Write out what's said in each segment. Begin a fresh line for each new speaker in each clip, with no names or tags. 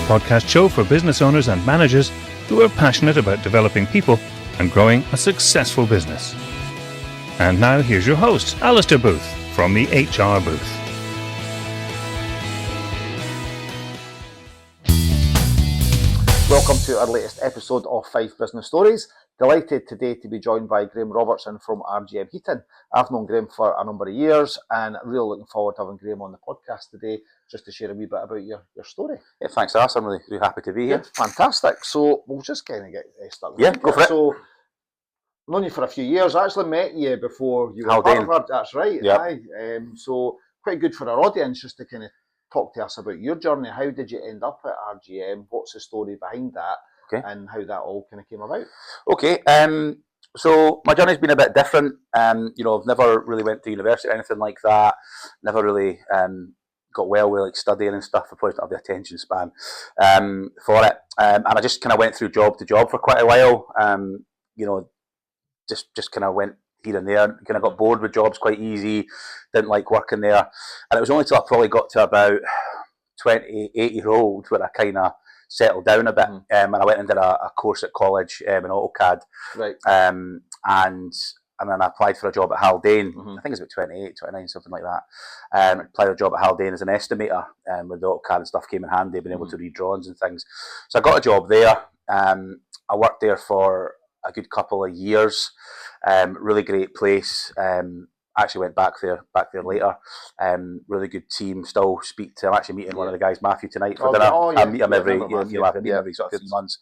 podcast show for business owners and managers who are passionate about developing people and growing a successful business. And now here's your host, Alistair Booth, from the HR Booth.
Welcome to our latest episode of Fife Business Stories. Delighted today to be joined by Graeme Robertson from RGM Heating. I've known Graeme for a number of years and really looking forward to having Graeme on the podcast today just to share a wee bit about your story.
Yeah, thanks, Alice. I'm really happy to be here.
Yeah, fantastic. So we'll just kind of get started.
Yeah, go for it.
So, I've known you for a few years. I actually met you before you were
Haldane.
part of That's right.
Yep.
Aye. So quite good for our audience just to kind of talk to us about your journey. How did you end up at RGM? What's the story behind that?
Okay.
And how that all kind of came about?
Okay. So my journey's been a bit different. I've never really went to university or anything like that. Never really got well with like studying and stuff. I probably don't have the attention span for it. And I just kind of went through job to job for quite a while. Just kind of went here and there. Kind of got bored with jobs quite easy. Didn't like working there. And it was only till I probably got to about 28-year-old where I kind of settled down a bit. And I went and did a course at college in AutoCAD.
Right.
And then I applied for a job at Haldane. I think it's about 28, 29, something like that. I applied for a job at Haldane as an estimator, where the AutoCAD and stuff came in handy, being able to read drawings and things. So I got a job there. I worked there for a good couple of years. Really great place. I actually went back there later. Really good team. Still speak to. I'm actually meeting one of the guys, Matthew, tonight for dinner.
Yeah.
I meet him every every sort of 3 months.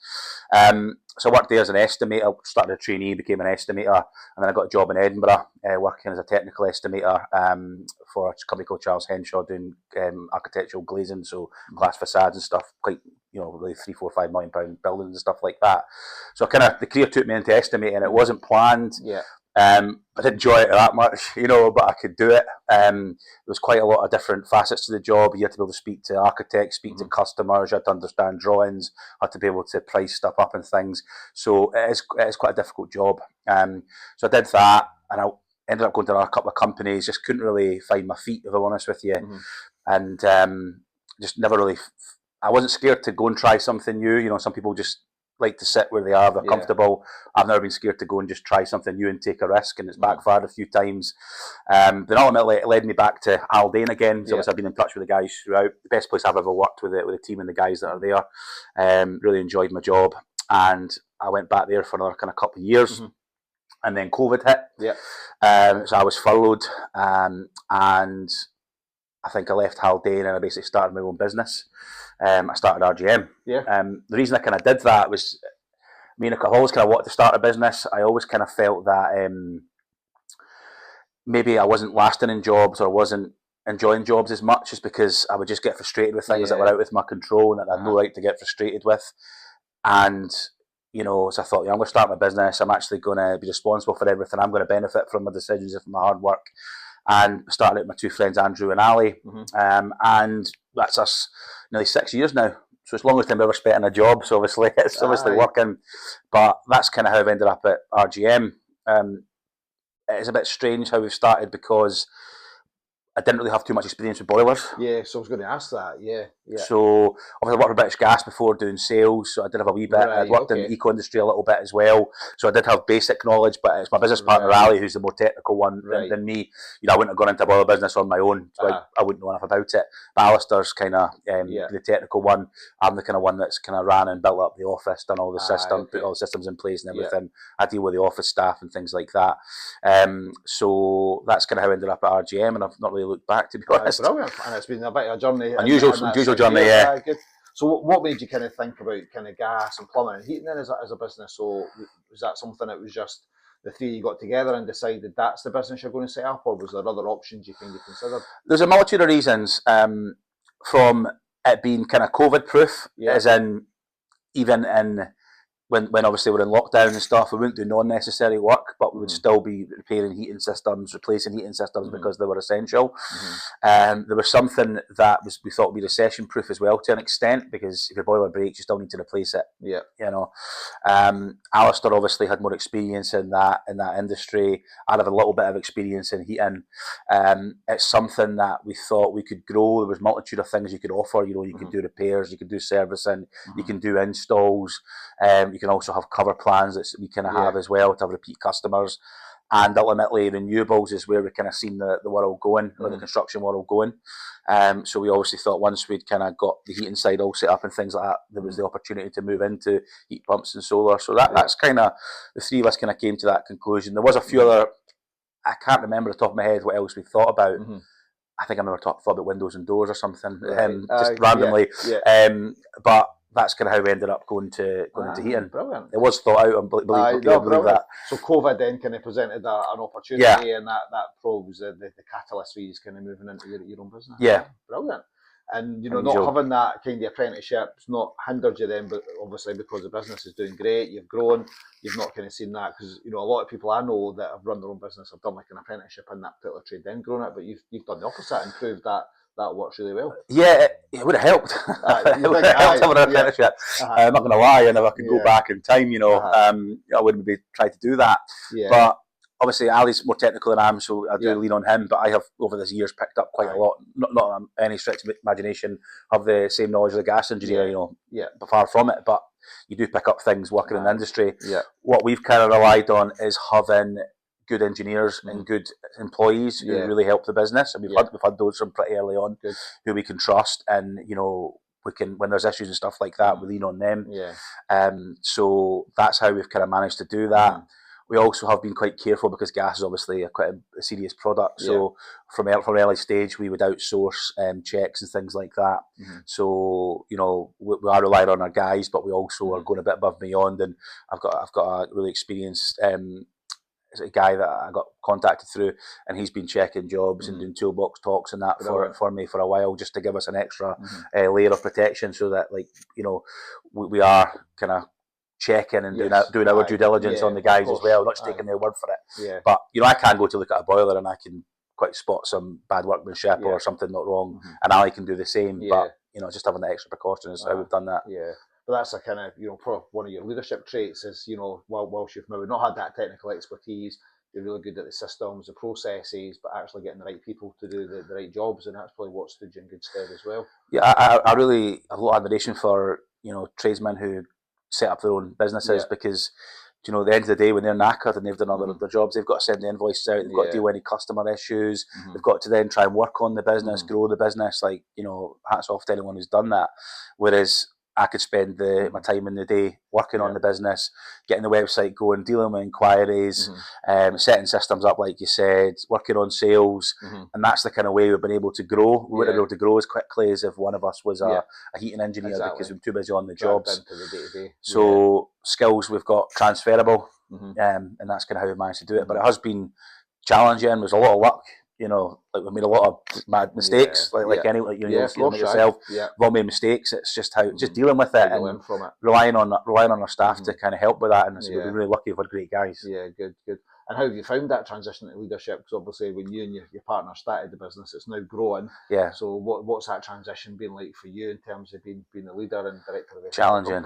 So I worked there as an estimator. Started a trainee, became an estimator, and then I got a job in Edinburgh, working as a technical estimator for a company called Charles Henshaw, doing architectural glazing, so glass facades and stuff. Quite, really £3, £4, £5 million buildings and stuff like that. So the career took me into estimating. It wasn't planned.
Yeah.
I didn't enjoy it that much, but I could do it. There was quite a lot of different facets to the job. You had to be able to speak to architects, speak to customers, you had to understand drawings, had to be able to price stuff up and things. So it is quite a difficult job. So I did that, and I ended up going to a couple of companies, just couldn't really find my feet, if I'm honest with you. And just never really, I wasn't scared to go and try something new. Some people just like to sit where they are, they're comfortable. I've never been scared to go and just try something new and take a risk, and it's backfired a few times. Then ultimately it led me back to Haldane again. So I've been in touch with the guys throughout. The best place I've ever worked with the team and the guys that are there. Really enjoyed my job, and I went back there for another kind of couple of years. And then COVID hit. So I was furloughed, and I think I left Haldane and I basically started my own business. I started RGM. The reason I kind of did that was, I've always kind of wanted to start a business. I always kind of felt that maybe I wasn't lasting in jobs or wasn't enjoying jobs as much, just because I would just get frustrated with things that were out of my control and that I had no right to get frustrated with. And, so I thought, I'm going to start my business. I'm actually going to be responsible for everything. I'm going to benefit from my decisions and from my hard work. And started with my two friends, Andrew and Ali. And that's us nearly 6 years now. So it's the longest time I've ever spent in a job. So obviously it's obviously working. But that's kind of how I've ended up at RGM. It's a bit strange how we've started, because I didn't really have too much experience with boilers.
Yeah, so I was going to ask that. Yeah.
So obviously I worked for British Gas before doing sales, so I did have a wee bit. I'd worked in the eco industry a little bit as well, so I did have basic knowledge. But it's my business partner Ali who's the more technical one than me. I wouldn't have gone into a boiler business on my own, so I wouldn't know enough about it. But Alistair's kind of the technical one. I'm the kind of one that's kind of ran and built up the office, done all the systems, put all the systems in place and everything. I deal with the office staff and things like that. So that's kind of how I ended up at RGM, and I've not really looked back, to be honest.
Brilliant, and it's been a bit of a journey.
Unusual journey,
Good. So what made you kind of think about kind of gas and plumbing and heating then as a business? So was that something that was just the three of you got together and decided that's the business you're going to set up, or was there other options you kind of considered?
There's a multitude of reasons, from it being kind of COVID proof, as in even in when obviously we're in lockdown and stuff, we wouldn't do non-necessary work. but we would still be repairing heating systems, replacing heating systems because they were essential. There was something that we thought would be recession proof as well to an extent, because if your boiler breaks, you still need to replace it.
Yeah.
You know, Alistair obviously had more experience in that industry. I'd have a little bit of experience in heating. It's something that we thought we could grow. There was a multitude of things you could offer. You know, you could do repairs, you could do servicing, you can do installs. You can also have cover plans that we kind of have as well to have repeat customers. And ultimately, renewables is where we kind of seen the world going, or the construction world going. So we obviously thought once we'd kind of got the heating side all set up and things like that, there was the opportunity to move into heat pumps and solar. So that's kind of, the three of us kind of came to that conclusion. There was a few other, I can't remember off the top of my head what else we thought about. I think I remember thought about windows and doors or something, just randomly. But that's kind of how we ended up going into heating.
Brilliant.
It was thought out, and believe that.
So COVID then kind of presented an opportunity, and that probably was the catalyst for you kind of moving into your own business.
Yeah.
Brilliant. And, you know, not having that kind of apprenticeship's not hindered you then, but obviously because the business is doing great, you've grown, you've not kind of seen that, because, you know, a lot of people I know that have run their own business have done like an apprenticeship in that particular trade, then grown it, but you've done the opposite and proved that works really well.
Yeah, it would have helped. It would have helped having an apprenticeship. I'm not going to lie, and if I could go back in time, you know, I wouldn't be trying to do that. But obviously, Ali's more technical than I am, so I do lean on him. But I have, over the years, picked up quite a lot. Not any stretch of imagination, have the same knowledge of the gas engineer, you know, but far from it. But you do pick up things working in the industry. What we've kind of relied on is having good engineers and good employees who really help the business, and we've had those from pretty early on who we can trust, and you know, we can, when there's issues and stuff like that, we lean on them. So that's how we've kind of managed to do that. We also have been quite careful because gas is obviously quite a serious product. So from early stage, we would outsource checks and things like that. So, you know, we are relying on our guys, but we also are going a bit above and beyond. And I've got a really experienced a guy that I got contacted through, and he's been checking jobs and doing toolbox talks and that for me for a while, just to give us an extra layer of protection, so that, like, you know, we are kind of checking and doing our due diligence on the guys as well, not just taking their word for it. But, you know, I can go to look at a boiler and I can quite spot some bad workmanship or something not wrong, and Ali can do the same. But, you know, just having the extra precaution is how we've done that.
But that's a kind of, you know, probably one of your leadership traits is, you know, whilst you've maybe not had that technical expertise, you're really good at the systems, the processes, but actually getting the right people to do the right jobs, and that's probably what stood you in good stead as well.
Yeah, I really have a lot of admiration for, you know, tradesmen who set up their own businesses, because, you know, at the end of the day, when they're knackered and they've done all their jobs, they've got to send the invoices out, they've got to deal with any customer issues, they've got to then try and work on the business, grow the business. Like, you know, hats off to anyone who's done that. Whereas I could spend my time in the day working on the business, getting the website going, dealing with inquiries, setting systems up, like you said, working on sales, and that's the kind of way we've been able to grow. We wouldn't be able to grow as quickly as if one of us was a heating engineer, because we're too busy on the jobs.
Into the day-to-day.
So skills we've got transferable, and that's kind of how we've managed to do it. But it has been challenging. There's a lot of luck. You know, like, we've made a lot of mad mistakes, like any, like, you know, yourself. We've all made mistakes. It's just just dealing with it and relying on our staff to kind of help with that. And so we've been really lucky. We've had great guys.
Yeah, good. And how have you found that transition to leadership? Because obviously, when you and your partner started the business, it's now growing. So what's that transition been like for you in terms of being the leader and director of the
challenging?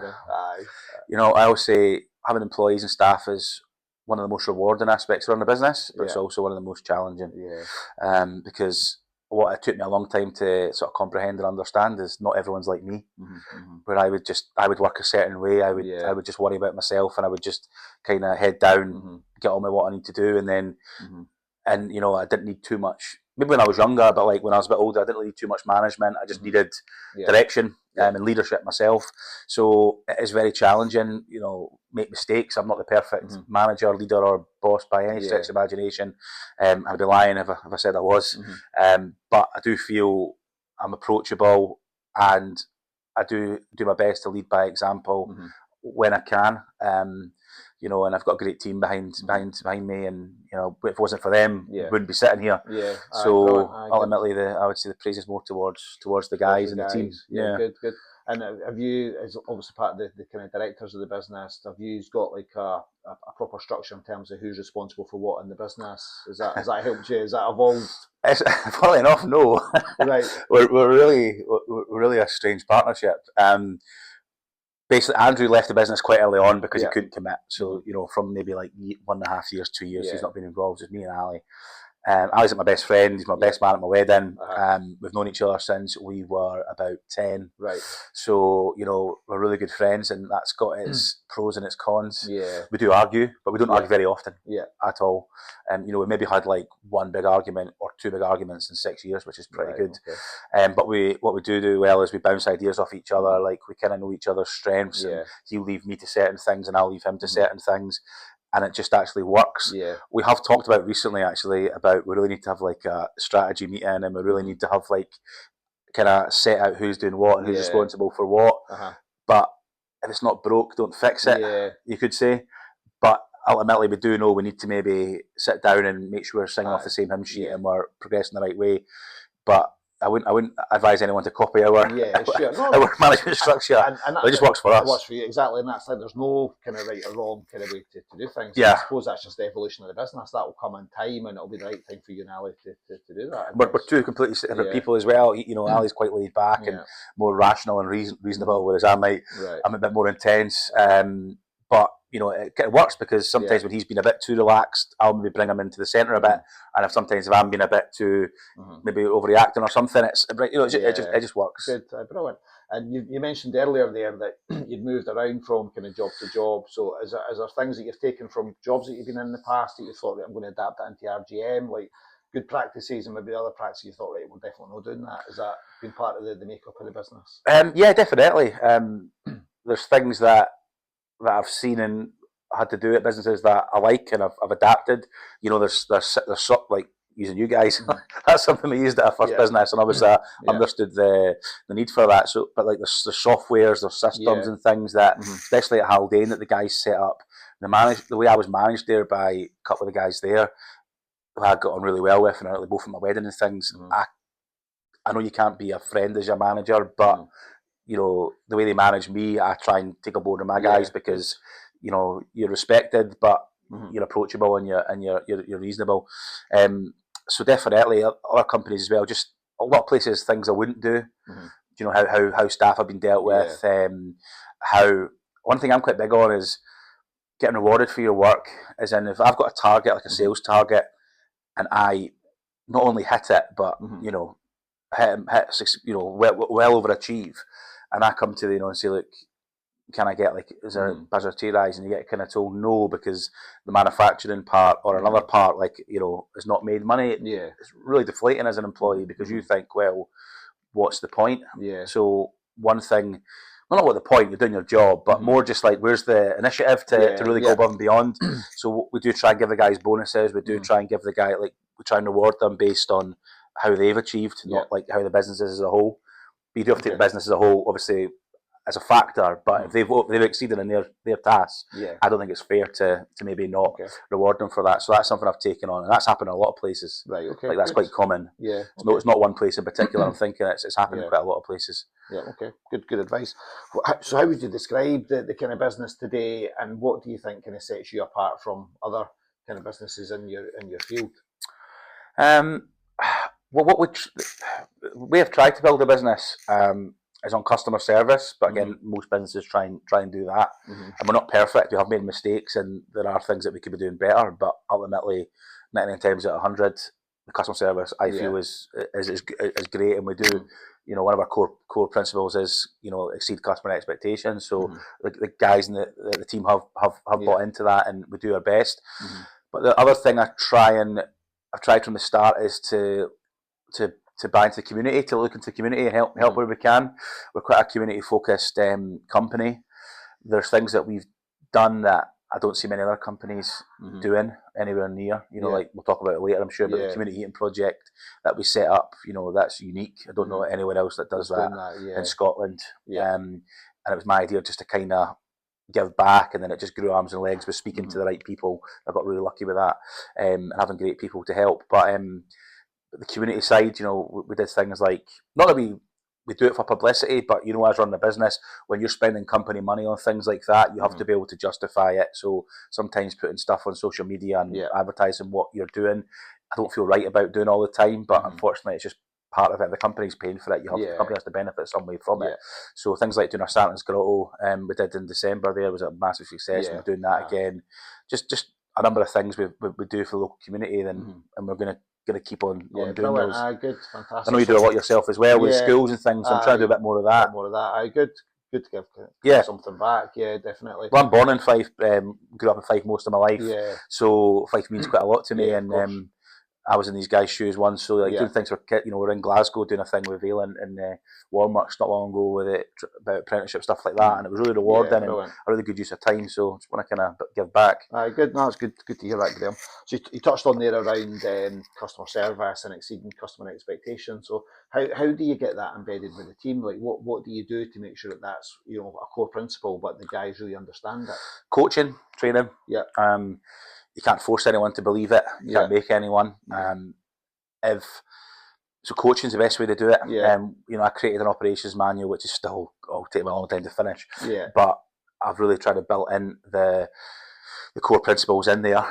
You know, I always say having employees and staff is one of the most rewarding aspects of running a business, but it's also one of the most challenging. Because what it took me a long time to sort of comprehend and understand is not everyone's like me. Where I would work a certain way. I would just worry about myself, and I would just kind of head down, get on with what I need to do, and then and, you know, I didn't need too much. Maybe when I was younger, but like when I was a bit older, I didn't really need too much management. I just needed direction and leadership myself. So it is very challenging, you know, make mistakes. I'm not the perfect manager, leader or boss by any stretch of imagination. I'd be lying if I said I was. But I do feel I'm approachable, and I do my best to lead by example when I can. You know, and I've got a great team behind me, and, you know, if it wasn't for them, we wouldn't be sitting here. So ultimately, I would say the praise is more towards the guys and the team.
Good. And have you, as obviously part of the kind of directors of the business, have you got like a proper structure in terms of who's responsible for what in the business? Has that helped you? Has that evolved?
Funnily enough, no.
Right.
we're really a strange partnership. Basically, Andrew left the business quite early on because he couldn't commit. So, from maybe like 1.5 years, 2 years, he's not been involved. It's me and Ali. Ali's my best friend. He's my best man at my wedding. We've known each other since we were about 10.
Right.
So, we're really good friends, and that's got its pros and its cons.
Yeah.
We do argue, but we don't argue very often at all. We maybe had like one big argument or two big arguments in 6 years, which is pretty good.
Okay.
But what we do well is we bounce ideas off each other. Like, we kind of know each other's strengths, and he'll leave me to certain things and I'll leave him to certain things. And it just actually works.
Yeah.
We have talked about recently, actually, about we really need to have like a strategy meeting, and we really need to have like kind of set out who's doing what and who's responsible for what. But if it's not broke, don't fix it, you could say. But ultimately, we do know we need to maybe sit down and make sure we're singing off the same hymn sheet and we're progressing the right way. But I wouldn't advise anyone to copy our management structure. And it just works for us.
It works for you, exactly. And that's like, there's no kind of right or wrong kind of way to do things.
Yeah.
I suppose that's just the evolution of the business. That will come in time, and it'll be the right thing for you and Ali to do that.
We're two completely different people as well. Ali's quite laid back and more rational and reasonable, whereas I'm a bit more intense. But it works because sometimes when he's been a bit too relaxed, I'll maybe bring him into the centre a bit. And if I'm being a bit too maybe overreacting or something, it just works.
Good, brilliant. And you mentioned earlier there that you'd moved around from kind of job to job. So is there things that you've taken from jobs that you've been in the past that you thought, right, I'm going to adapt that into RGM, like good practices, and maybe other practices you thought, right, we're definitely not doing that? Has that been part of the makeup of the business?
Yeah, definitely. There's things that I've seen and had to do at businesses that I like and I've adapted. There's like using you guys. That's something we used at our first business, and obviously I understood the need for that. So, but like the softwares, the systems and things that, especially at Haldane, that the guys set up. The way I was managed there by a couple of the guys there, who I got on really well with, and both at my wedding and things. I know you can't be a friend as your manager, but the way they manage me, I try and take a board of my guys because you're respected, but you're approachable and you're reasonable. So definitely other companies as well. Just a lot of places, things I wouldn't do. How staff have been dealt with. How one thing I'm quite big on is getting rewarded for your work. As in, if I've got a target, like a sales target, and I not only hit it, but well overachieve, and I come to and say, look, can I get is there a buzzer tea rise? And you get kind of told no because the manufacturing part or another part is not made money. It's really deflating as an employee because you think, well, what's the point? So one thing, well, not what the point, you're doing your job, but more just like, where's the initiative to really go above and beyond? So we do try and give the guys bonuses. We do try and give the guy, we try and reward them based on how they've achieved, not like how the business is as a whole. But you do have to take the business as a whole, obviously, as a factor, but if they've exceeded in their tasks, I don't think it's fair to maybe not reward them for that. So that's something I've taken on, and that's happened in a lot of places.
Right. Okay.
Like that's quite common. It's not one place in particular. I'm thinking it's happened in quite a lot of places.
Yeah. Okay. Good advice. So how would you describe the kind of business today, and what do you think kind of sets you apart from other kind of businesses in your field?
Well, we have tried to build a business. Is on customer service, but again, most businesses try and do that, and we're not perfect. We have made mistakes, and there are things that we could be doing better. But ultimately, 99 times out of 100, the customer service I feel is great, and we do. One of our core principles is exceed customer expectations. So the guys and the team have bought into that, and we do our best. But the other thing I've tried from the start is to buy into the community, to look into the community and help where we can. We're quite a community-focused company. There's things that we've done that I don't see many other companies doing anywhere near. Like we'll talk about it later, I'm sure, but the community heating project that we set up, that's unique. I don't know anyone else that does that in Scotland. And it was my idea just to kind of give back, and then it just grew arms and legs with speaking to the right people. I got really lucky with that, and having great people to help. But the community side, we did things like, not that we we do it for publicity, but as running a business, when you're spending company money on things like that, you have to be able to justify it. So sometimes putting stuff on social media and advertising what you're doing, I don't feel right about doing all the time, but unfortunately it's just part of it. The company's paying for it. The company has to benefit some way from it. So things like doing our Santa's Grotto, we did in December there, was a massive success. We're doing that again. Just a number of things we do for the local community, and we're going to keep on doing those.
Good, fantastic.
I know you do a lot yourself as well with schools and things, so I'm trying to do a bit more of that.
Good to give something back. Yeah, definitely.
Well, I'm born in Fife, grew up in Fife most of my life, so Fife means quite a lot to me, and I was in these guys' shoes once, so doing things for kids. We're in Glasgow doing a thing with Vale and Walmart's not long ago with it about apprenticeship stuff like that, and it was really rewarding and a really good use of time. So just want to kind of give back.
Good. No, it's good to hear that, Graeme. So you touched on there around customer service and exceeding customer expectations. So how do you get that embedded with the team? Like what do you do to make sure that that's a core principle, but the guys really understand it?
Coaching, training.
Yeah.
You can't force anyone to believe it. You can't make anyone. So coaching's the best way to do it. I created an operations manual, which is still take me a long time to finish. But I've really tried to build in the core principles in there.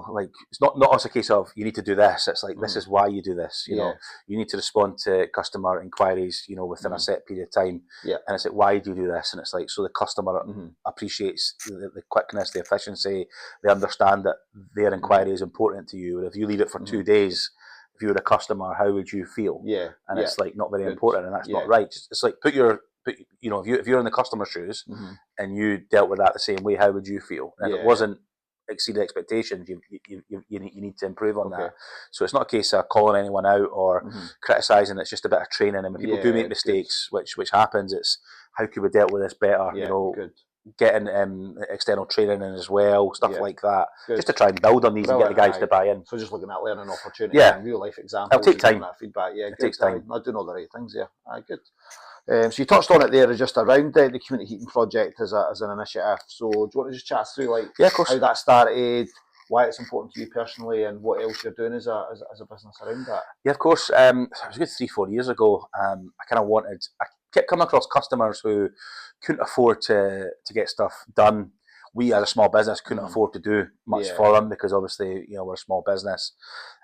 Like it's not as a case of you need to do this. It's like this is why you do this. You need to respond to customer inquiries. Within a set period of time. And it's like, why do you do this? And it's like, so the customer appreciates the quickness, the efficiency. They understand that their inquiry is important to you. And if you leave it for 2 days, if you were a customer, how would you feel? And it's like not very important, and that's not right. It's like if you're in the customer's shoes and you dealt with that the same way, how would you feel? And if it wasn't exceeded expectations, you need to improve on that. So it's not a case of calling anyone out or criticising. It's just a bit of training, and when people do make mistakes, which happens, it's how could we dealt with this better? Getting external training in as well, stuff like that, just to try and build on these and get the guys to buy in.
So just looking at learning opportunities and real life examples.
It'll take time.
That feedback.
It takes time.
Not doing all the right things. Good. So you touched on it there, just around the community heating project as an initiative. So do you want to just chat us through
of course,
how that started, why it's important to you personally, and what else you're doing as a business around that?
Yeah, of course. It was a good 3-4 years ago. I kept coming across customers who couldn't afford to get stuff done. We, as a small business, couldn't afford to do much for them because obviously, we're a small business.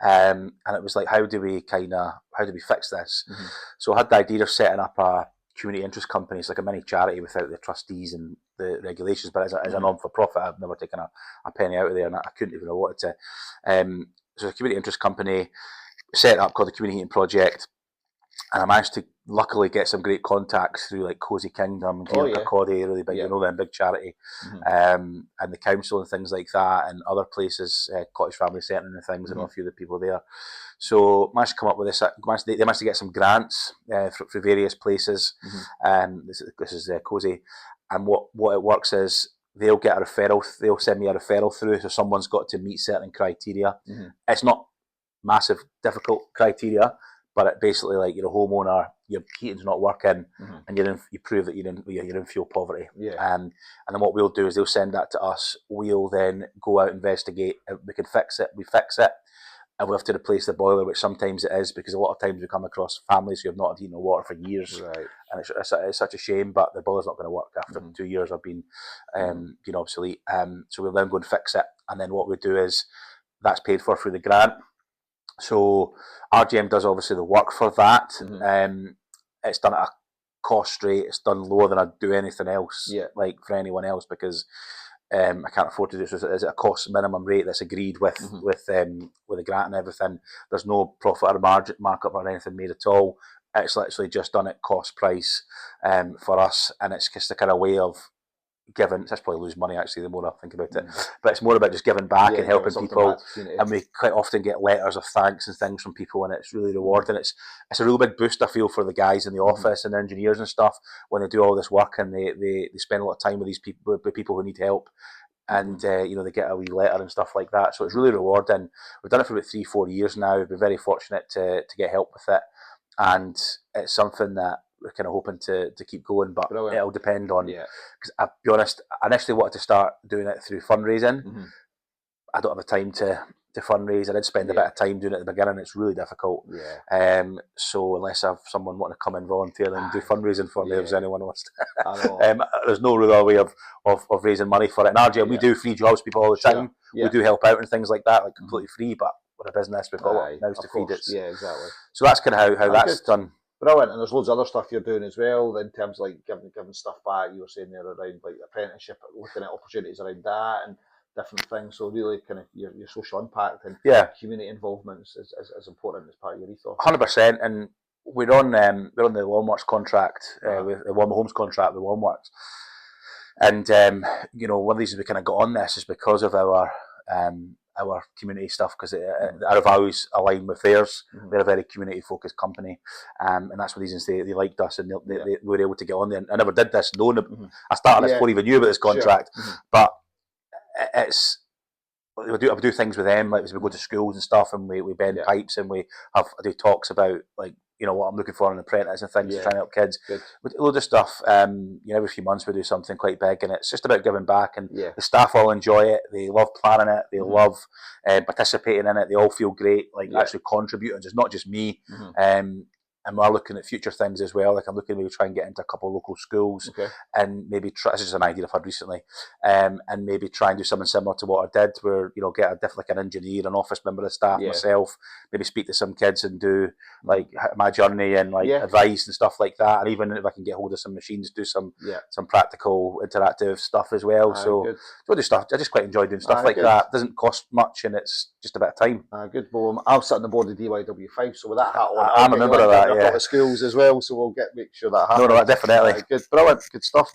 And it was like, how do we fix this? So I had the idea of setting up a community interest company. It's like a mini charity without the trustees and the regulations, but as a non-for-profit, I've never taken a penny out of there, and I couldn't even have wanted to. So a community interest company set up called the Community Heating Project. And I managed to luckily get some great contacts through like Cozy Kingdom, Kirkcaldy, really big, big charity, and the council and things like that, and other places, Cottage Family Centre and things, and a few of the people there. So managed to come up with this. They managed to get some grants for various places. This is Cozy, and what it works is they'll get a referral. They'll send me a referral through, so someone's got to meet certain criteria. It's not massive, difficult criteria. But it basically, like, you're a homeowner, your heating's not working, and you prove that you're in fuel poverty. And then what we'll do is they'll send that to us. We'll then go out, investigate. If we can fix it, we fix it, and we'll have to replace the boiler, which sometimes it is, because a lot of times we come across families who have not had heating or water for years, and it's such a shame. But the boiler's not going to work after 2 years of being obsolete. So we'll then go and fix it, and then what we do is that's paid for through the grant. So RGM does obviously the work for that. It's done at a cost rate. It's done lower than I'd do anything else, like for anyone else, because I can't afford to do this. It's a cost minimum rate that's agreed with the grant and everything. There's no profit or margin markup or anything made at all. It's literally just done at cost price for us, and it's just a kind of way of giving. That's probably lose money actually the more I think about it, but it's more about just giving back and helping people. And we quite often get letters of thanks and things from people, and it's really rewarding. It's a real big boost, I feel, for the guys in the office and the engineers and stuff when they do all this work, and they spend a lot of time with these people, with people who need help, and they get a wee letter and stuff like that. So it's really rewarding. We've done it for about 3-4 years now. We've been very fortunate to get help with it, and it's something that we're kind of hoping to keep going, but it'll depend on, because I'll be honest, I initially wanted to start doing it through fundraising. I don't have the time to to fundraise. I did spend a bit of time doing it at the beginning. It's really difficult. So unless I have someone wanting to come and volunteer and do fundraising for me, if anyone wants to. There's no real way of raising money for it. In RGM, we do free jobs people all the time. We do help out and things like that, like completely free, but with a business, we've got a mouths to feed it.
Yeah, exactly.
So that's kind of how that's done.
Brilliant, and there's loads of other stuff you're doing as well in terms of like giving stuff back. You were saying there around like apprenticeship, looking at opportunities around that and different things. So really, kind of your social impact and community involvement is important as part of your ethos.
100%, and we're on the Lawnworks contract, with the Warm Homes contract with Lawnworks, and one of the reasons we kind of got on this is because of our community stuff, because our values align with theirs. They're a very community focused company, and that's one of the reasons they liked us and they were able to get on there. I never did this knowing I started this before I even knew about this contract, but it's I do things with them, like we go to schools and stuff, and we bend pipes, and I do talks about like what I'm looking for in an apprentice and things, trying to help kids. With loads of stuff. Every few months we do something quite big, and it's just about giving back. And the staff all enjoy it. They love planning it. They love participating in it. They all feel great, like actually contributing. It's not just me. And we're looking at future things as well. Like I'm looking to maybe try and get into a couple of local schools, and maybe try. This is an idea I've had recently, and maybe try and do something similar to what I did, where get like an engineer, an office member of staff, myself, maybe speak to some kids and do like my journey and like advice and stuff like that. And even if I can get hold of some machines, do some practical interactive stuff as well. So I do stuff. I just quite enjoy doing stuff like that. It doesn't cost much, and it's just a bit of time.
Good. Well, I'll sit on the board of DYW5, so with that hat on,
I'm a member of that.
The schools as well, so we'll make sure that happens.
No, definitely.
Good, brilliant, good stuff.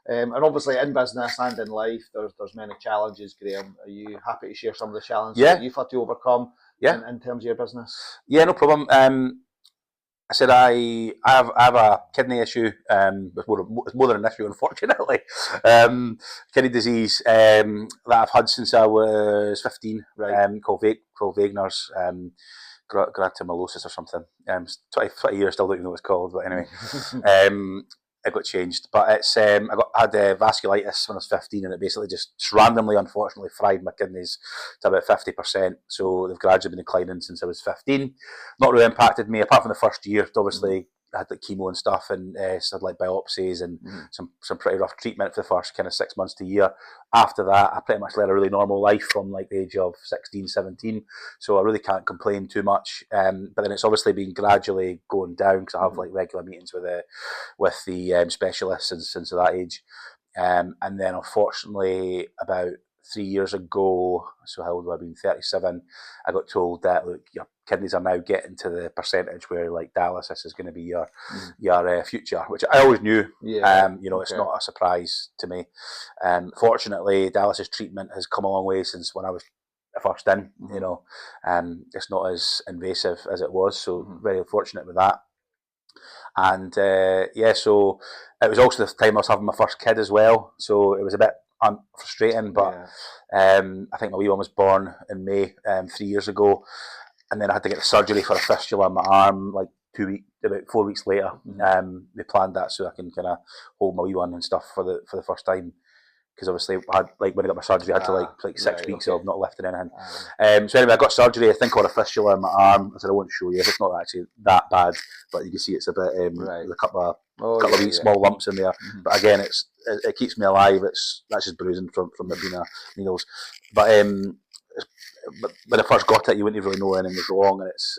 And obviously in business and in life, there's many challenges, Graeme. Are you happy to share some of the challenges that you've had to overcome in terms of your business? Yeah,
no problem. I said I have a kidney issue. It's more than an issue, unfortunately. Kidney disease that I've had since I was 15, called Wegener's. Granulocytosis or something. 20 years, still don't even know what it's called, but anyway, it got changed. But it's I had vasculitis when I was 15, and it basically just randomly, unfortunately, fried my kidneys to about 50%. So they've gradually been declining since I was 15. Not really impacted me, apart from the first year. Obviously, I had like chemo and stuff, and so like biopsies and some pretty rough treatment for the first kind of 6 months to a year. After that, I pretty much led a really normal life from like the age of 16, 17. So I really can't complain too much. But then it's obviously been gradually going down, because I have like regular meetings with the specialists since that age. And then unfortunately, about 3 years ago, so how old have I been? 37. I got told that, look, your kidneys are now getting to the percentage where like dialysis is going to be your future, which I always knew. It's not a surprise to me. Fortunately, dialysis treatment has come a long way since when I was first in. It's not as invasive as it was, so very fortunate with that. And so it was also the time I was having my first kid as well, so it was a bit frustrating, but I think my wee one was born in May 3 years ago, and then I had to get the surgery for a fistula in my arm like about 4 weeks later. They planned that so I can kind of hold my wee one and stuff for the first time, because obviously I had, like, when I got my surgery, I had to like 6 weeks of not lifting anything. So anyway, I got surgery. I think I had a fistula in my arm. I said I won't show you. It's not actually that bad, but you can see it's a bit a couple of wee small lumps in there. But again, it keeps me alive. That's just bruising from it being needles. But when I first got it, you wouldn't really know anything was wrong, and it's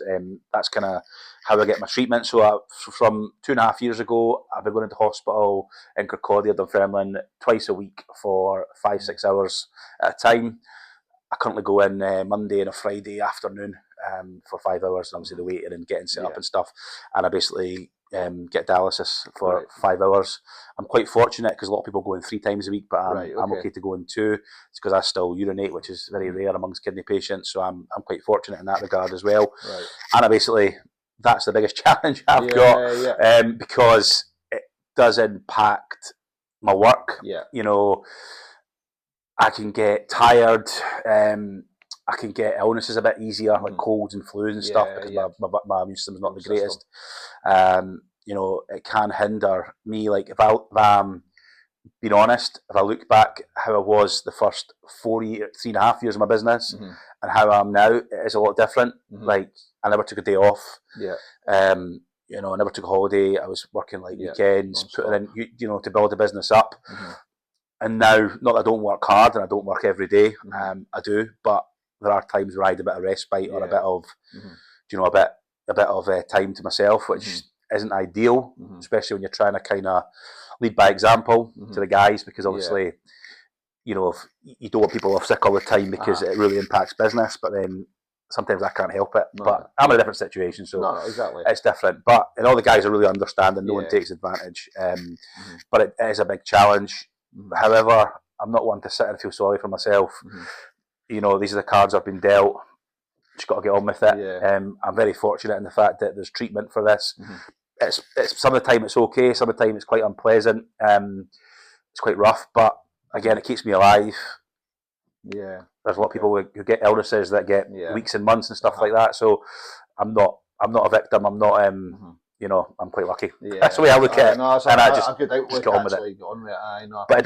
that's kind of how I get my treatment. So from 2.5 years ago, I've been going to hospital in Kirkcaldy, Dunfermline, twice a week for 5-6 hours at a time. I currently go in Monday and a Friday afternoon for 5 hours, and obviously the waiting and getting set up and stuff. And I basically get dialysis for 5 hours. I'm quite fortunate because a lot of people go in 3 times a week, but I'm okay to go in 2. It's because I still urinate, which is very rare amongst kidney patients. So I'm quite fortunate in that regard as well. And that's the biggest challenge I've got, because it does impact my work. I can get tired. I can get illnesses a bit easier, like colds and flus and stuff, because my immune system is not the greatest. It can hinder me. Like if I'm being honest, if I look back how I was the first 3.5 years of my business and how I am now, it is a lot different. Like, I never took a day off.
Yeah.
You know, I never took a holiday. I was working like weekends, putting in, you know, to build the business up. And now, not that I don't work hard and I don't work every day, I do, but there are times where I had a bit of respite or a bit of, you know, a bit of time to myself, which isn't ideal, especially when you're trying to kind of lead by example to the guys, because obviously, you know, if you don't want people off sick all the time because it really impacts business, but then sometimes I can't help it. But I'm in a different situation, so
exactly.
it's different. But and all the guys are really understanding, no one takes advantage. But it is a big challenge. However, I'm not one to sit and feel sorry for myself. You know, these are the cards I've been dealt. Just got to get on with it. I'm very fortunate in the fact that there's treatment for this. It's some of the time it's okay, some of the time it's quite unpleasant. It's quite rough, but again, it keeps me alive.
Yeah,
there's a lot of people who get illnesses that get weeks and months and stuff like that. So I'm not a victim. I'm not. You know, I'm quite lucky. That's the way I look at it, and I just get on with it. But it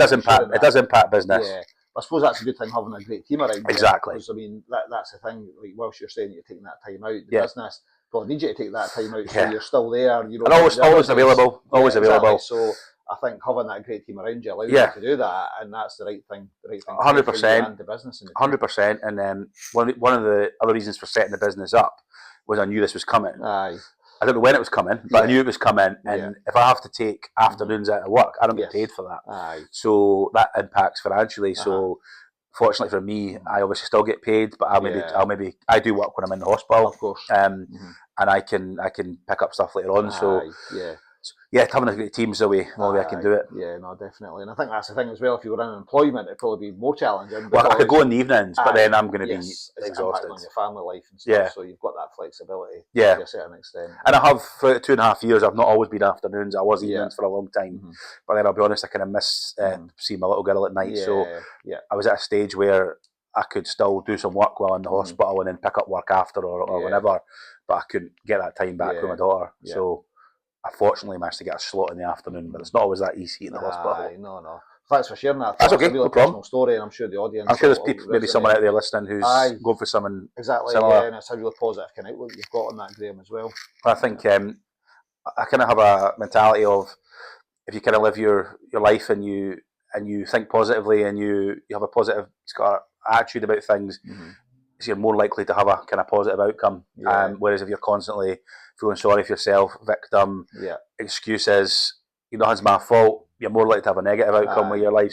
does impact business.
Yeah. I suppose that's a good thing, having a great team around you.
Exactly.
Because, I mean, that's the thing. Like, whilst you're saying you're taking that time out, the business, well, I need you to take that time out so you're still there. You know,
and always available. Always available.
Exactly. So I think having that great team around you allows you to do that, and that's the right thing.
100%.
And the business.
100%. And then one of the other reasons for setting the business up was I knew this was coming. I don't know when it was coming, but I knew it was coming. And if I have to take afternoons out of work, I don't get paid for that. So that impacts financially. So fortunately for me, I obviously still get paid, but I do work when I'm in the hospital,
of course,
and I can pick up stuff later on. Having a great team is the way I can do it.
Yeah, no, definitely. And I think that's the thing as well. If you were in employment, it'd probably be more challenging.
Well, I could go in the evenings, but then I'm going to be exhausted.
On your family life and stuff, so you've got that flexibility to a certain extent.
And I have, for 2.5 years, I've not always been afternoons. I was evenings for a long time. But then I'll be honest, I kind of miss seeing my little girl at night. So I was at a stage where I could still do some work while in the hospital and then pick up work after or whenever, but I couldn't get that time back with my daughter. So I fortunately managed to get a slot in the afternoon, but it's not always that easy in the hospital.
No. Thanks for sharing that.
That's okay,
it's a really personal story, and I'm sure the audience.
I'm sure there's maybe someone out there listening who's going for something similar.
And it's a really positive kind of outlook you've got on that, Graeme, as well.
I think I kind of have a mentality of, if you kind of live your life and you think positively and you have a positive attitude about things, so you're more likely to have a kind of positive outcome. Whereas if you're constantly feeling sorry for yourself, victim, excuses, you know, it's my fault, you're more likely to have a negative outcome with your life.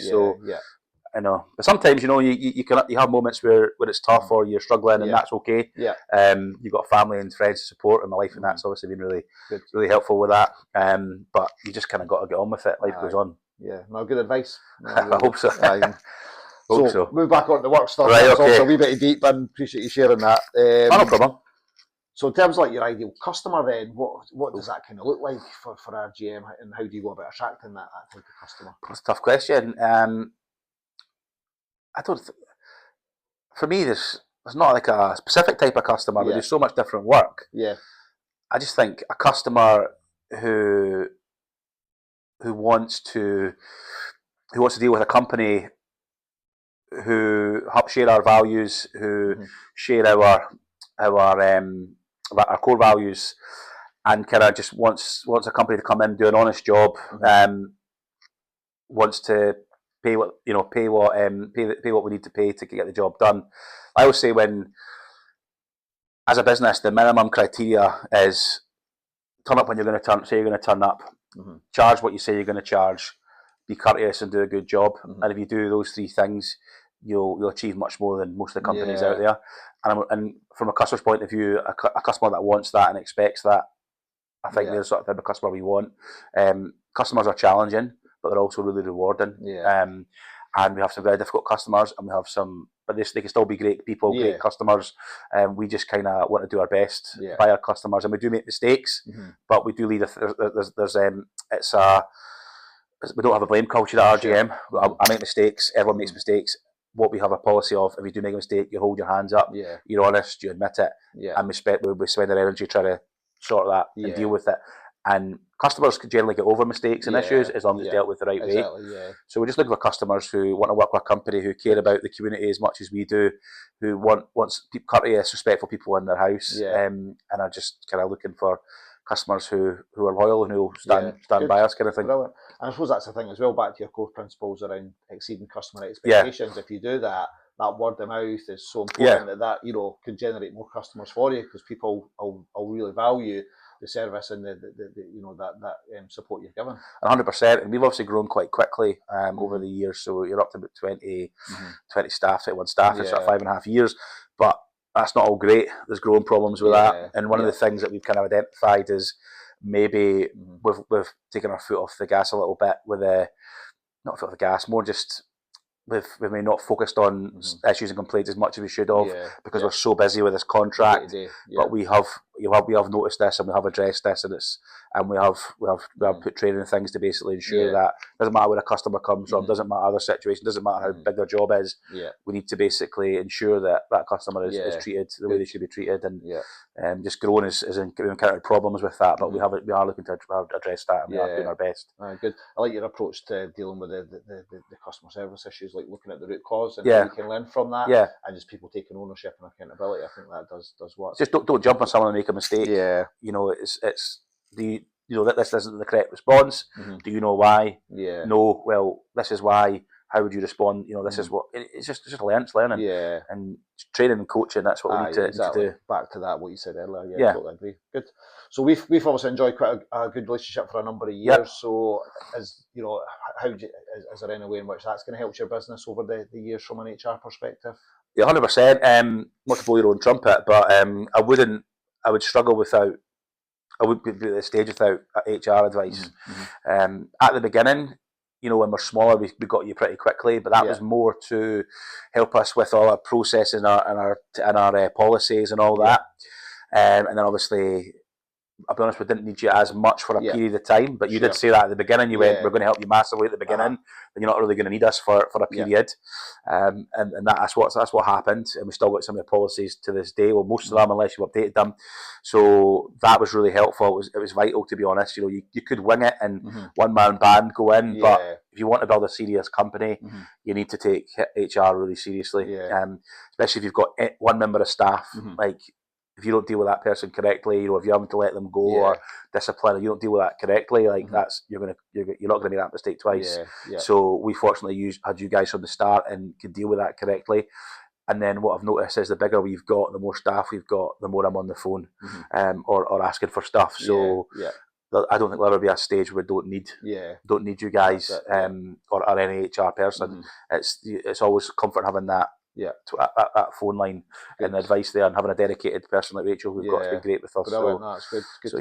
I know, but sometimes, you know, you have moments where it's tough or you're struggling, and that's okay. You've got family and friends to support in my life, and that's obviously been really helpful with that. But you just kind of got to get on with it. Life goes on.
Yeah, no, good advice.
I hope so.
So move back on to work stuff.
Right,
it's also a wee bit deep, and appreciate you sharing that.
No problem.
So in terms of like your ideal customer, then what does that kind of look like for RGM, and how do you go about attracting that type of customer?
That's a tough question. For me, there's not like a specific type of customer. We do so much different work. I just think a customer who wants to deal with a company who share our values, who share our core values, and kind of just wants a company to come in, do an honest job, wants to pay what we need to pay to get the job done. I always say, as a business, the minimum criteria is turn up when you're going to say you're going to turn up, charge what you say you're going to charge, be courteous and do a good job. And if you do those three things, you'll achieve much more than most of the companies out there. And from a customer's point of view, a customer that wants that and expects that, I think they're the sort of type of customer we want. Customers are challenging, but they're also really rewarding. And we have some very difficult customers, and we have some, but they can still be great people, great customers. We just kind of want to do our best by our customers, and we do make mistakes, but we do lead. We don't have a blame culture at RGM. I make mistakes. Everyone makes mistakes. What we have a policy of, if you do make a mistake, you hold your hands up. You're honest. You admit it, and we spend our energy trying to sort that and deal with it. And customers could generally get over mistakes and issues as long as it's dealt with the right way.
Yeah.
So we're just looking for customers who want to work with a company who care about the community as much as we do, who want courteous, respectful people in their house, and are just kind of looking for customers who are loyal and who will stand by us, kind of thing.
Brilliant. And I suppose that's the thing as well, back to your core principles around exceeding customer expectations. If you do that, that word of mouth is so important that you know, can generate more customers for you, because people will really value the service and the you know, that support you've given.
100%, and we've obviously grown quite quickly over the years. So you're up to about 20 staff, 21 staff in sort of 5.5 years, but that's not all great. There's growing problems with that, and one of the things that we've kind of identified is maybe we've taken our foot off the gas a little bit with not foot off the gas, more just we may not focused on issues and complaints as much as we should have because we're so busy with this contract. But we have noticed this, and we have addressed this, and we have put training and things to basically ensure that it doesn't matter where a customer comes from, doesn't matter the situation, doesn't matter how big their job is. We need to basically ensure that customer is treated the way they should be treated, and just growing we've encountered problems with that, but we are looking to address that, and we are doing our best.
Good. I like your approach to dealing with the customer service issues, like looking at the root cause and how you can learn from that, and just people taking ownership and accountability. I think that does work.
Just don't jump on someone and make a mistake. You know, that this isn't the correct response. Do you know why? No. Well, this is why. How would you respond? You know, this is what it's just learning, and training and coaching. That's what we need to do.
Back to that, what you said earlier. I totally agree. Good. So we've obviously enjoyed quite a good relationship for a number of years. So, as you know, is there any way in which that's going to help your business over the years from an HR perspective?
Yeah, 100%. Not to blow your own trumpet, but I would struggle without. I wouldn't be at this stage without HR advice. At the beginning, you know, when we're smaller, we got you pretty quickly, but that was more to help us with all our processes and our policies and all that. And then obviously, I'll be honest, we didn't need you as much for a period of time, but you did say that at the beginning. You went, we're going to help you massively at the beginning, then you're not really going to need us for a period. And that's what happened. And we still got some of the policies to this day. Well, most of them, unless you updated them. So that was really helpful. It was vital, to be honest. You know, you could wing it and one-man band go in, but if you want to build a serious company, you need to take HR really seriously. Especially if you've got one member of staff, like, if you don't deal with that person correctly, you know, if you're having to let them go or discipline, or you don't deal with that correctly, like you're not going to make that mistake twice. So we fortunately had you guys from the start and could deal with that correctly. And then what I've noticed is the bigger we've got, the more staff we've got, the more I'm on the phone or asking for stuff. So I don't think there'll ever be a stage where we don't need you guys or any HR person. It's always comfort having that phone line and the advice there, and having a dedicated person like Rachel who's got to be great with us.
Brilliant. No, it's good. So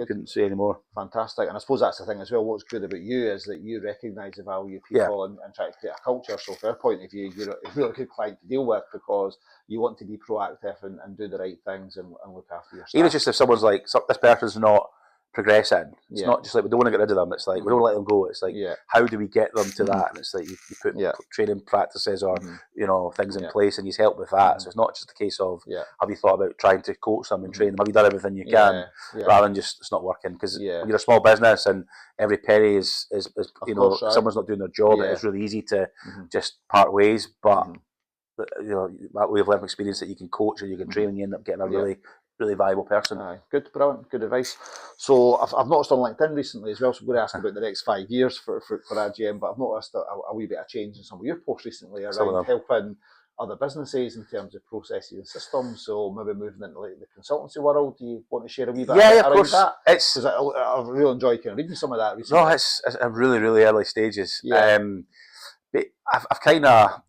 couldn't say any more.
Fantastic. And I suppose that's the thing as well. What's good about you is that you recognise the value of people and try to create a culture. So from our point of view, you're a really good client to deal with, because you want to be proactive and do the right things and look after your staff.
Even just if someone's like, this person's not progressing, it's not just like we don't want to get rid of them, it's like we don't let them go. It's like how do we get them to that? And it's like you put training practices or you know, things in place, and you help with that. So it's not just a case of have you thought about trying to coach them and train them, have you done everything you can, rather than just it's not working, because when you're a small business and every penny is you know, if someone's not doing their job, it's really easy to just part ways. But you know, we have learned experience that you can coach and you can train, and you end up getting a really valuable person.
Good, brilliant, good advice. So I've noticed on LinkedIn recently as well, so I'm going to ask about the next 5 years for RGM, but I've noticed a wee bit of change in some of your posts recently around helping other businesses in terms of processes and systems, so maybe moving into like the consultancy world. Do you want to share a wee bit around that? Because I've really enjoyed kind of reading some of that recently.
No, it's really, really early stages. But I've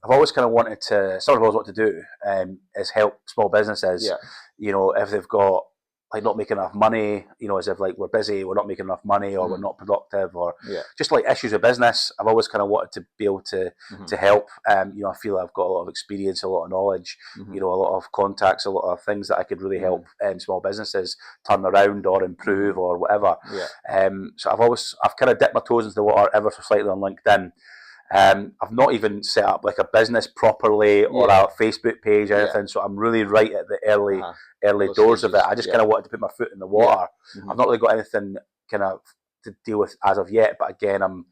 always kind of wanted to, something I've always wanted to do is help small businesses. You know, if they've got like not making enough money, you know, as if like we're busy, we're not making enough money, or we're not productive, or just like issues of business. I've always kind of wanted to be able to help. You know, I feel I've got a lot of experience, a lot of knowledge, you know, a lot of contacts, a lot of things that I could really help small businesses turn around or improve or whatever. So I've kind of dipped my toes into the water ever so slightly on LinkedIn. I've not even set up like a business properly or a Facebook page or anything, so I'm really right at the early doors of it. I just kind of wanted to put my foot in the water. I've not really got anything kind of to deal with as of yet. But again, I'm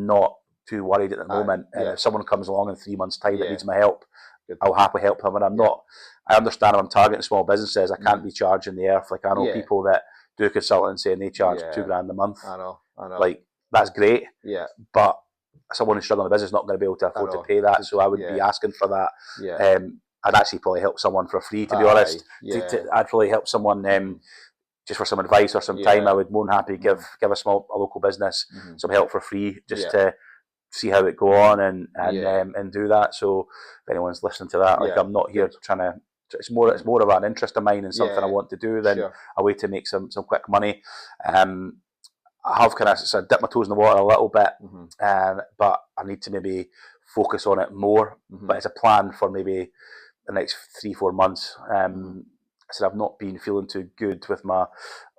not too worried at the moment. If someone comes along in 3 months' time that needs my help, I'll happily help them. And I'm not. I understand if I'm targeting small businesses, I can't be charging the earth. Like I know people that do consultancy and they charge $2,000 a month.
I know.
Like that's great.
Yeah.
But someone who's struggling in business is not going to be able to afford to pay that. So I would be asking for that.
Yeah.
I'd actually probably help someone for free, to be honest.
Yeah.
I'd probably help someone just for some advice or some time. I would more than happy give a local business some help for free, just to see how it go on and do that. So if anyone's listening to that, like I'm not here trying to. It's more of an interest of mine and something I want to do than a way to make some quick money. I have kind of dipped my toes in the water a little bit, but I need to maybe focus on it more. But it's a plan for maybe the next 3-4 months. I said I've not been feeling too good with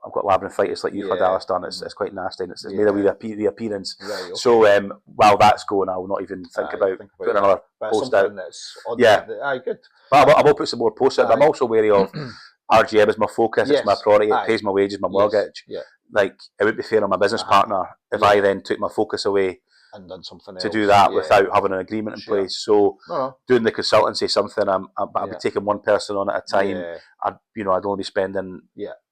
I've got labyrinthitis like you've had, Alistair, and it's quite nasty, and it's made a wee appearance.
Right, okay.
So while that's going, I will not even think about putting another post out.
Good.
But I will put some more posts out. But I'm also wary of RGM is my focus. It's my priority. It pays my wages, my mortgage. Like it would be fair on my business partner if I then took my focus away
and done something
to do that without having an agreement in place. So doing the consultancy is something I'd be taking one person on at a time. I'd only be spending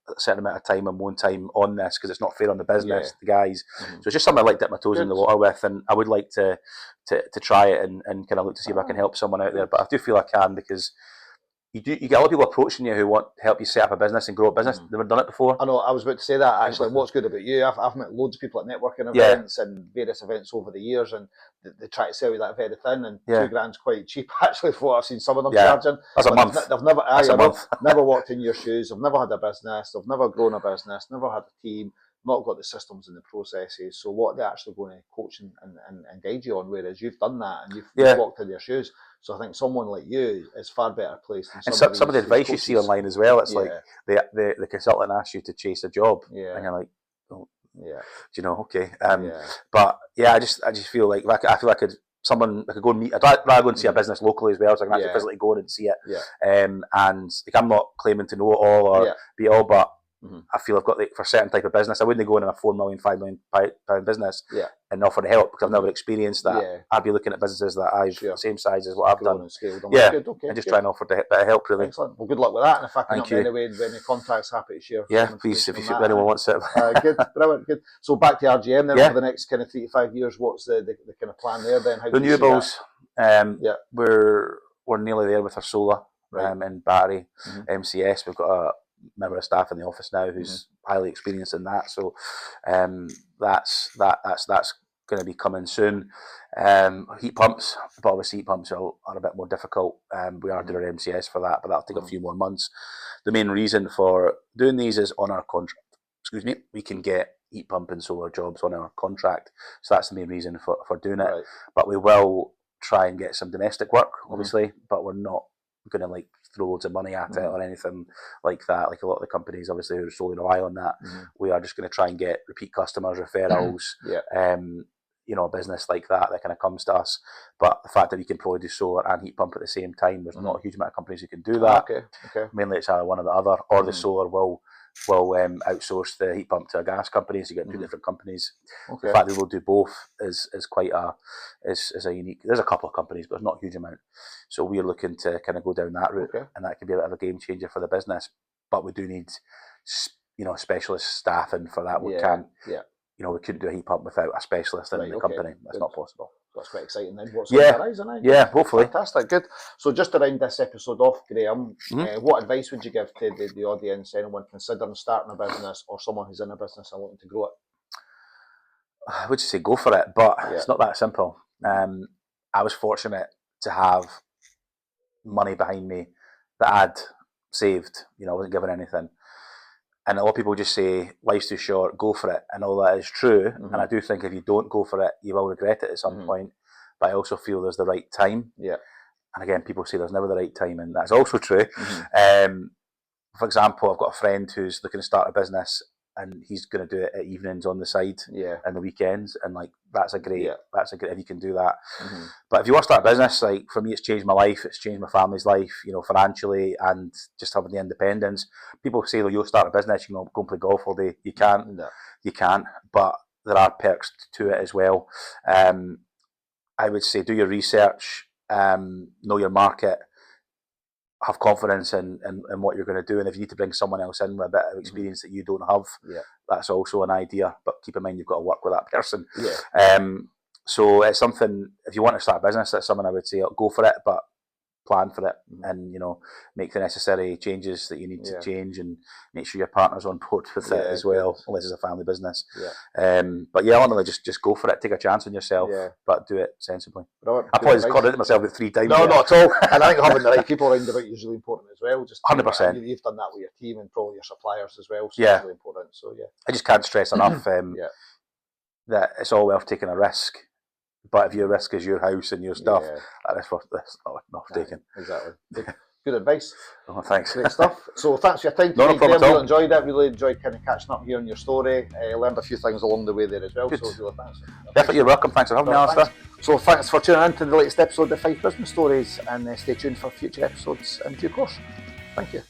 a certain amount of time and one time on this because it's not fair on the business, the guys. So it's just something I like to dip my toes in the water with, and I would like to try it and kind of look to see if I can help someone out there. But I do feel I can because you get a lot of people approaching you who want to help you set up a business and grow a business. They've never done it before.
I know. I was about to say that actually. What's good about you? I've met loads of people at networking events and various events over the years, and they try to sell you that very thing. And $2,000's quite cheap actually for what I've seen some of them charging.
That's a month.
They've never.
That's a month.
Never walked in your shoes. They've never had a business. They've never grown a business. Never had a team. Not got the systems and the processes. So what they're actually going to coach and guide you on, whereas you've done that and you've walked in their shoes. So I think someone like you is far better placed than
some of the advice you see online as well. It's like the consultant asks you to chase a job, and you're like, oh, do you know? Okay, but I just feel like I could go and meet. I'd rather go and see a business locally as well, so I can actually physically go in and see it. And like I'm not claiming to know it all or be it all, but I feel I've got for a certain type of business. I wouldn't go in a $4 million, $5 million pound business and offer to help because I've never experienced that. I'd be looking at businesses that I've the same size as what I've done. And just try and offer a bit of help, really.
Excellent. Well, good luck with that. And if I can help anyway, when the contact's happy to share.
Yeah, please, if anyone wants it.
Good, brilliant, good. So back to RGM then for the next kind of 3 to 5 years. What's the kind of plan there then? How
renewables. We're nearly there with our solar and battery. MCS. We've got a member of staff in the office now who's highly experienced in that, so that's going to be coming soon. Heat pumps, but obviously heat pumps are a bit more difficult. We are doing our MCS for that, but that'll take a few more months. The main reason for doing these is on our contract. We can get heat pump and solar jobs on our contract, so that's the main reason for doing it. But we will try and get some domestic work, obviously, but we're not going to throw loads of money at it or anything like that. Like a lot of the companies, obviously, who solely rely on that. We are just going to try and get repeat customers, referrals, a business like that kind of comes to us. But the fact that we can probably do solar and heat pump at the same time, there's not a huge amount of companies who can do that. Mainly it's either one or the other, or the solar will outsource the heat pump to a gas company, so you get two different companies. The fact that we'll do both is quite a unique. There's a couple of companies, but there's not a huge amount. So we're looking to kind of go down that route, and that can be a bit of a game changer for the business. But we do need, specialist staffing for that. We can't, we couldn't do a heat pump without a specialist in the company. That's not possible.
That's quite exciting then. What's on the horizon?
Yeah, hopefully.
Fantastic, good. So just to round this episode off, Graeme, what advice would you give to the audience, anyone considering starting a business or someone who's in a business and wanting to grow it?
I would just say go for it, but it's not that simple. I was fortunate to have money behind me that I'd saved. I wasn't given anything. And a lot of people just say, life's too short, go for it. And all that is true. And I do think if you don't go for it, you will regret it at some point. But I also feel there's the right time. And again, people say there's never the right time, and that's also true. For example, I've got a friend who's looking to start a business and he's going to do it at evenings on the side
Yeah.
and the weekends, and like that's a great if you can do that.
Mm-hmm.
But if you want to start a business, like for me, it's changed my life. It's changed my family's life, you know, financially, and just having the independence. People say, "Oh, you'll start a business, you know, go and play golf all day." You can't.
No.
You can't. But there are perks to it as well. I would say do your research, know your market, have confidence in what you're going to do, and if you need to bring someone else in with a bit of experience that you don't have, that's also an idea. But keep in mind you've got to work with that person. So it's something, if you want to start a business, that's something I would say go for it, but plan for it, and you know, make the necessary changes that you need to change, and make sure your partner's on board with it as well, unless it's a family business. But yeah, ultimately just go for it, take a chance on yourself, but do it sensibly.
Robert,
I probably contradicted myself with 3 times.
No, not at all. And I think having the right people around about you is really important as well. Just
100%.
You've done that with your team and probably your suppliers as well, so it's really important. So
I just can't stress enough that it's all worth taking a risk. But if your risk is your house and your stuff, that's not taken. Exactly.
Good advice.
Oh, thanks.
Great stuff. So thanks for your time.
No problem at all.
Really enjoyed it. Really enjoyed kind of catching up here on your story. Learned a few things along the way there as well.
Good.
So really thanks.
Definitely, you're welcome. Thanks for having me, Alistair.
So thanks for tuning in to the latest episode of Fife Business Stories, and stay tuned for future episodes in due course. Thank you.